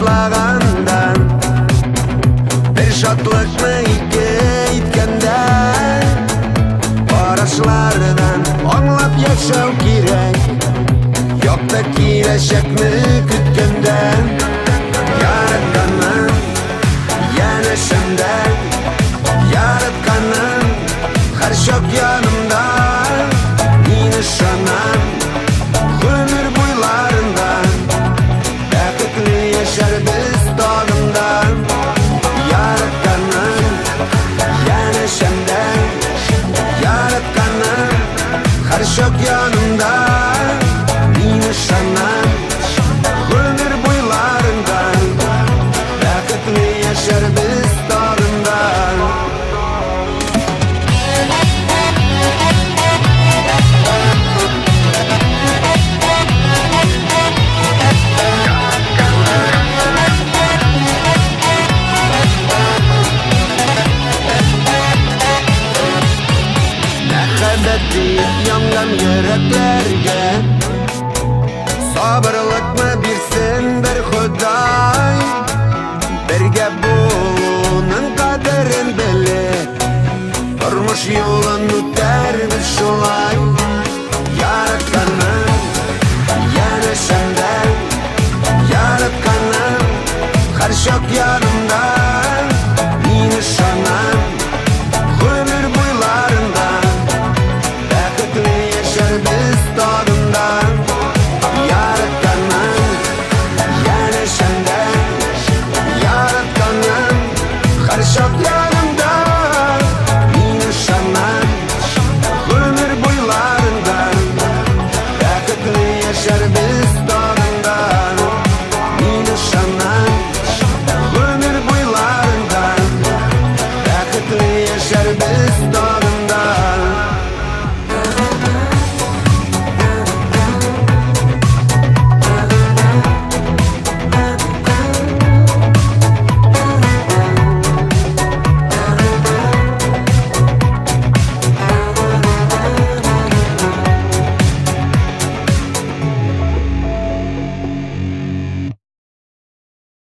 boshlagandan bir şatlıkni ikki itkanda qarashlardan anglab yashau kerak yo'qda kelajakni kutgandan yaratganman yana sendan yaratganim har shok yanımda meni ishonam ömür boylarından baqitli yashar biz dog'imdan yaratganim yana sendan yaratganim har shok yanımda meni ishonam ömür boylarından baqitli yashar biz dog'imdan. Yangan yüreklerge sabırlıkma bilsin bir Xuday birge bunun kaderin bili turmuş yolun öter biz şolay yaratganim yana senden yaratganim har shok